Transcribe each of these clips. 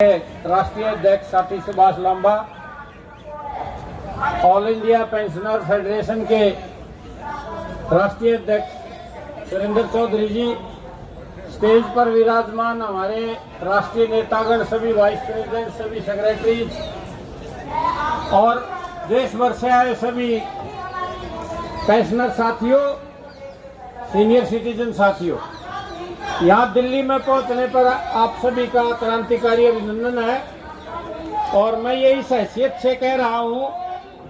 राष्ट्रीय अध्यक्ष साथी Subhash Lamba, all India pensioner federation के राष्ट्रीय अध्यक्ष सुरेंद्र चौधरी जी, स्टेज पर विराजमान हमारे राष्ट्रीय नेतागण, सभी वाइस प्रेसिडेंट, सभी सेक्रेटरीज और देश भर से आए सभी पेंशनर साथियों, सीनियर सिटीजन साथियों, यहाँ दिल्ली में पहुंचने पर आप सभी का क्रांतिकारी अभिनंदन है। और मैं ये इस हैसियत से कह रहा हूँ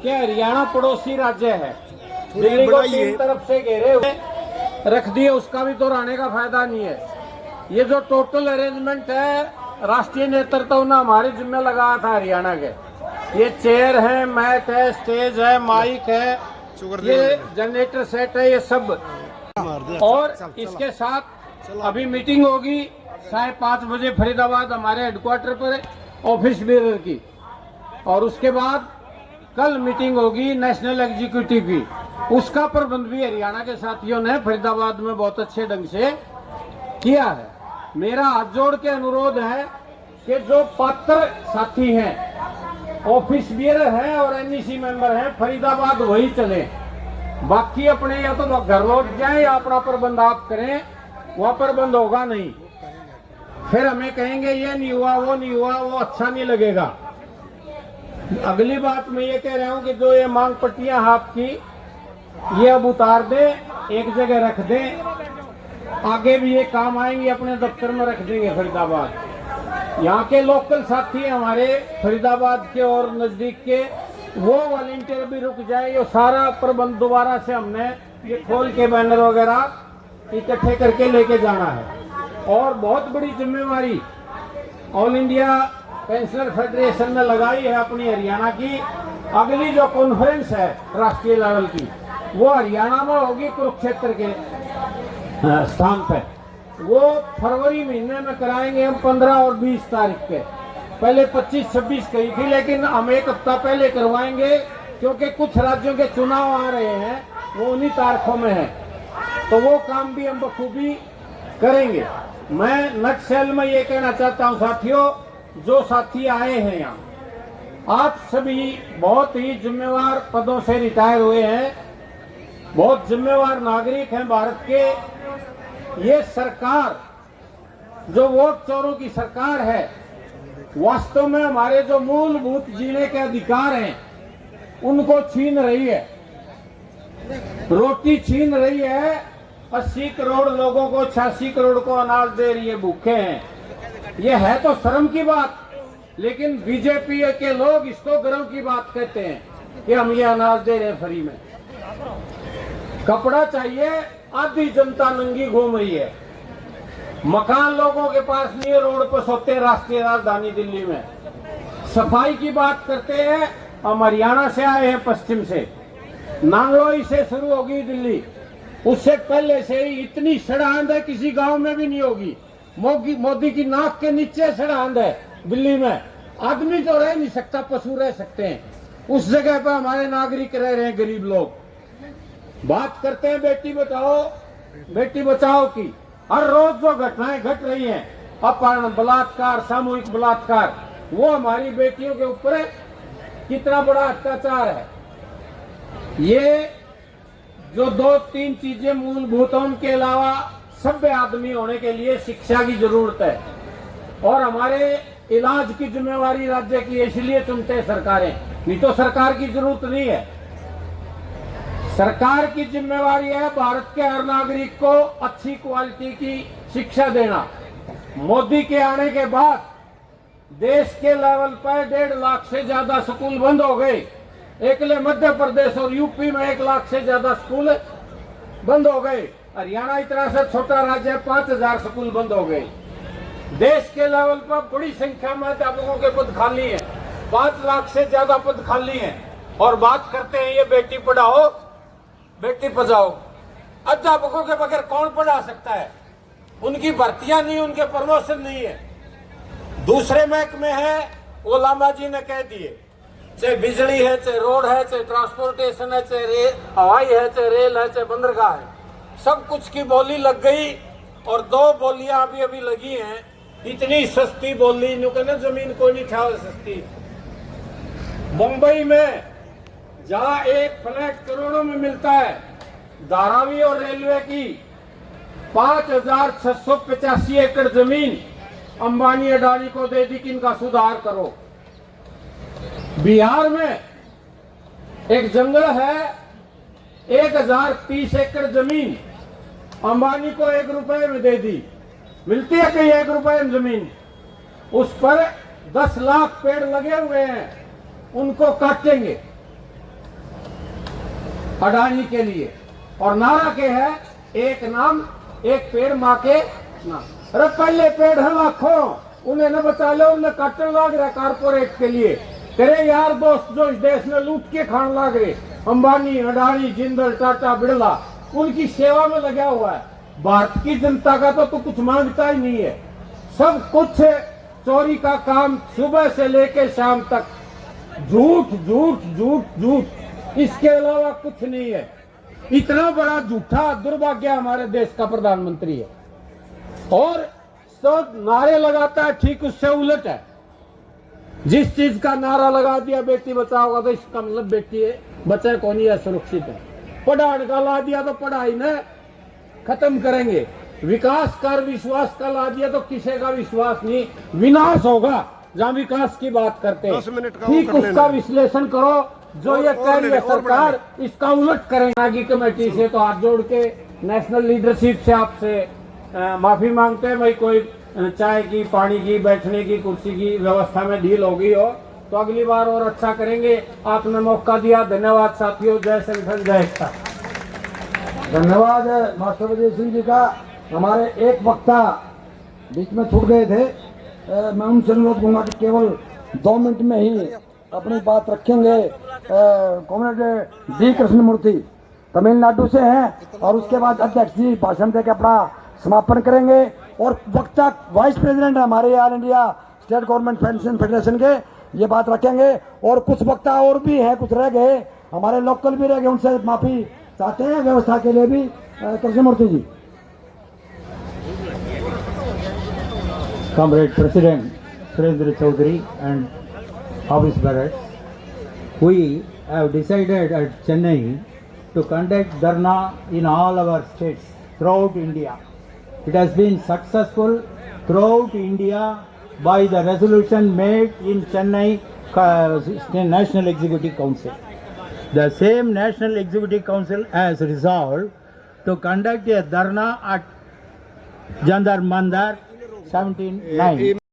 कि हरियाणा पड़ोसी राज्य है, दिल्ली को तीन तरफ से घेरे हुए रख दिए, उसका भी तो रहने का फायदा नहीं है। ये जो टोटल अरेंजमेंट है, राष्ट्रीय नेतृत्व ने हमारे जिम्मे लगाया था हरियाणा के। ये चेयर है, मैट है, स्टेज है, माइक है, ये जनरेटर सेट है, ये सब। और इसके साथ अभी मीटिंग होगी 5:30 बजे फरीदाबाद हमारे हेडक्वार्टर पर ऑफिस बेरर की, और उसके बाद कल मीटिंग होगी नेशनल एग्जीक्यूटिव की। उसका प्रबंध भी हरियाणा के साथियों ने फरीदाबाद में बहुत अच्छे ढंग से किया है। मेरा हाथ जोड़ के अनुरोध है कि जो पात्र साथी हैं, ऑफिस बेरर हैं और एनईसी मेंबर हैं, फरीदाबाद वही चले, बाकी अपने या तो घर लौट जाए या अपना प्रबंध आप करें, वहां पर बंद होगा नहीं। फिर हमें कहेंगे ये नहीं हुआ, वो नहीं हुआ, वो अच्छा नहीं लगेगा। अगली बात मैं ये कह रहा हूं कि जो ये मांग पट्टियां आपकी, ये अब उतार दे, एक जगह रख दे, आगे भी ये काम आएंगे, अपने दफ्तर में रख देंगे फरीदाबाद। यहाँ के लोकल साथी हमारे फरीदाबाद के और नजदीक के, वो वॉलंटियर भी रुक जाए। ये सारा प्रबंध दोबारा से हमने ये खोल के बैनर वगैरह इकट्ठे करके लेके जाना है। और बहुत बड़ी जिम्मेवारी ऑल इंडिया पेंशनर फेडरेशन ने लगाई है अपनी हरियाणा की। अगली जो कॉन्फ्रेंस है राष्ट्रीय लेवल की, वो हरियाणा में होगी, कुरुक्षेत्र के स्थान पे। वो फरवरी महीने में कराएंगे हम, 15 और 20 तारीख के। पहले 25-26 कही थी, लेकिन हम एक हफ्ता पहले करवाएंगे, क्योंकि कुछ राज्यों के चुनाव आ रहे हैं, वो उन्हीं तारीखों में है, तो वो काम भी हम बखूबी करेंगे। मैं नटशेल में ये कहना चाहता हूं साथियों, जो साथी आए हैं यहाँ, आप सभी बहुत ही जिम्मेवार पदों से रिटायर हुए हैं, बहुत जिम्मेवार नागरिक हैं भारत के। ये सरकार जो वोट चोरों की सरकार है, वास्तव में हमारे जो मूलभूत जीने के अधिकार हैं उनको छीन रही है, रोटी छीन रही है। 80 करोड़ लोगों को 86 करोड़ को अनाज दे रही है, भूखे हैं। ये है तो शर्म की बात, लेकिन बीजेपी के लोग इसको गर्व की बात कहते हैं कि हम ये अनाज दे रहे हैं फ्री में। कपड़ा चाहिए, आधी जनता नंगी घूम रही है। मकान लोगों के पास नहीं है, रोड पर सोते हैं राष्ट्रीय राजधानी दिल्ली में। सफाई की बात करते हैं, हम हरियाणा से आए हैं, पश्चिम से, नांगलोई से शुरू होगी दिल्ली, उससे पहले से ही इतनी सड़ांध है, किसी गांव में भी नहीं होगी। मोदी की नाक के नीचे सड़ांध है दिल्ली में, आदमी तो रह नहीं सकता, पशु रह सकते हैं। उस जगह पर हमारे नागरिक रह रहे हैं, गरीब लोग। बात करते हैं बेटी बचाओ की, हर रोज जो घटनाएं घट रही हैं, अपहरण, बलात्कार, सामूहिक बलात्कार, वो हमारी बेटियों के ऊपर कितना बड़ा अत्याचार है। ये जो 2-3 चीजें मूलभूत हैं, उनके अलावा सभ्य आदमी होने के लिए शिक्षा की जरूरत है। और हमारे इलाज की जिम्मेवारी राज्य की, इसलिए चुनते हैं सरकारें, नहीं तो सरकार की जरूरत नहीं है। सरकार की जिम्मेवारी है भारत के हर नागरिक को अच्छी क्वालिटी की शिक्षा देना। मोदी के आने के बाद देश के लेवल पर 1.5 लाख से ज्यादा स्कूल बंद हो गए। एकले मध्य प्रदेश और यूपी में 1 लाख से ज्यादा स्कूल बंद हो गए। हरियाणा इतना सा छोटा राज्य है, 5000 स्कूल बंद हो गए। देश के लेवल पर बड़ी संख्या में अध्यापकों के पद खाली हैं, 5 लाख से ज्यादा पद खाली हैं। और बात करते हैं ये बेटी पढ़ाओ बेटी बचाओ। अध्यापकों के बगैर कौन पढ़ा सकता है? उनकी भर्तियां नहीं, उनके प्रमोशन नहीं है। दूसरे महकमे है, वो लांबा जी ने कह दिए, चाहे बिजली है, चाहे रोड है, चाहे ट्रांसपोर्टेशन है, चाहे हवाई है, चाहे रेल है, चाहे बंदरगाह है, सब कुछ की बोली लग गई। और 2 बोलियां अभी लगी हैं, इतनी सस्ती बोली नु कहना जमीन कोई नहीं था सस्ती। मुंबई में जहां एक फ्लैट करोड़ों में मिलता है, धारावी और रेलवे की 5,685 एकड़ जमीन अंबानी अडानी को दे दी कि इनका सुधार करो। बिहार में एक जंगल है, 1,030 एकड़ जमीन अंबानी को 1 रुपए में दे दी। मिलती है कहीं 1 रुपए में जमीन? उस पर 10 लाख पेड़ लगे हुए हैं, उनको काटेंगे अडानी के लिए। और नारा के है एक नाम एक पेड़ माँ के नाम। अरे पहले पेड़ है लाखों, उन्हें न बचा लो, उन्हें काटने लग रहा कारपोरेट के लिए। तेरे यार दोस्त जो इस देश में लूट के खाने लग रहे, अंबानी अडानी जिंदल टाटा बिड़ला, उनकी सेवा में लगा हुआ है। भारत की जनता का तो कुछ मांगता ही नहीं है, सब कुछ चोरी का काम सुबह से लेकर शाम तक, झूठ झूठ झूठ झूठ, इसके अलावा कुछ नहीं है। इतना बड़ा झूठा दुर्भाग्य हमारे देश का प्रधानमंत्री है और सब नारे लगाता है, ठीक उससे उलट है। जिस चीज का नारा लगा दिया बेटी बचाओ, तो इसका मतलब बेटी है बच्चे को नहीं है, सुरक्षित है। पढ़ाने का ला दिया तो पढ़ाई ने खत्म करेंगे। विकास कर विश्वास का ला दिया तो किसी का विश्वास नहीं, विनाश होगा जहां विकास की बात करते हैं। ठीक उसका विश्लेषण करो, जो ये कह रही है सरकार इसका उलट करेंगे। आगे कमेटी से तो हाथ जोड़ के नेशनल लीडरशिप से आपसे माफी मांगते हैं। भाई कोई चाय की, पानी की, बैठने की, कुर्सी की व्यवस्था में ढील हो गई हो तो अगली बार और अच्छा करेंगे। आपने मौका दिया, धन्यवाद साथियों। जय संगठन जय एकता। धन्यवाद मास्टर विजय सिंह जी का। हमारे एक वक्ता बीच में छूट गए थे, मैं उनसे अनुरोध करूंगा कि केवल 2 मिनट में ही अपनी बात रखेंगे। कॉमरेड डी कृष्णमूर्ति तमिलनाडु से हैं और उसके बाद अध्यक्ष जी भाषण देकर अपना समापन करेंगे। और वक्ता वाइस प्रेसिडेंट हमारे all India state government pension federation के, ये बात रखेंगे। और कुछ वक्ता और भी हैं, कुछ रह गए, हमारे लोकल भी रह गए, उनसे माफी चाहते हैं व्यवस्था के लिए भी। कृष्णमूर्ति जी। Comrade President Surendra Chaudhary and Office Bearers, we have decided at Chennai to conduct Dharna in all our states throughout India. It has been successful throughout India by the resolution made in Chennai National Executive Council. The same National Executive Council has resolved to conduct a Dharna at Jandar Mandar 17/9.